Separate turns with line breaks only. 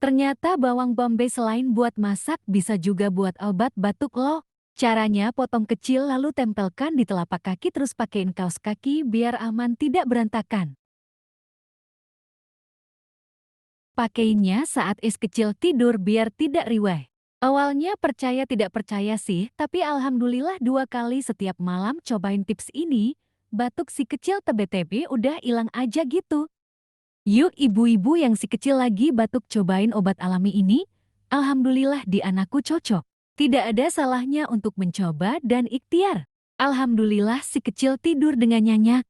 Ternyata bawang bombay selain buat masak bisa juga buat obat batuk loh. Caranya potong kecil lalu tempelkan di telapak kaki terus pakein kaos kaki biar aman tidak berantakan. Pakainya saat is kecil tidur biar tidak riweh. Awalnya percaya tidak percaya sih, tapi alhamdulillah 2 kali setiap malam cobain tips ini, batuk si kecil tebe-tebe udah hilang aja gitu. Yuk ibu-ibu yang si kecil lagi batuk cobain obat alami ini. Alhamdulillah di anakku cocok. Tidak ada salahnya untuk mencoba dan ikhtiar. Alhamdulillah si kecil tidur dengan nyenyak.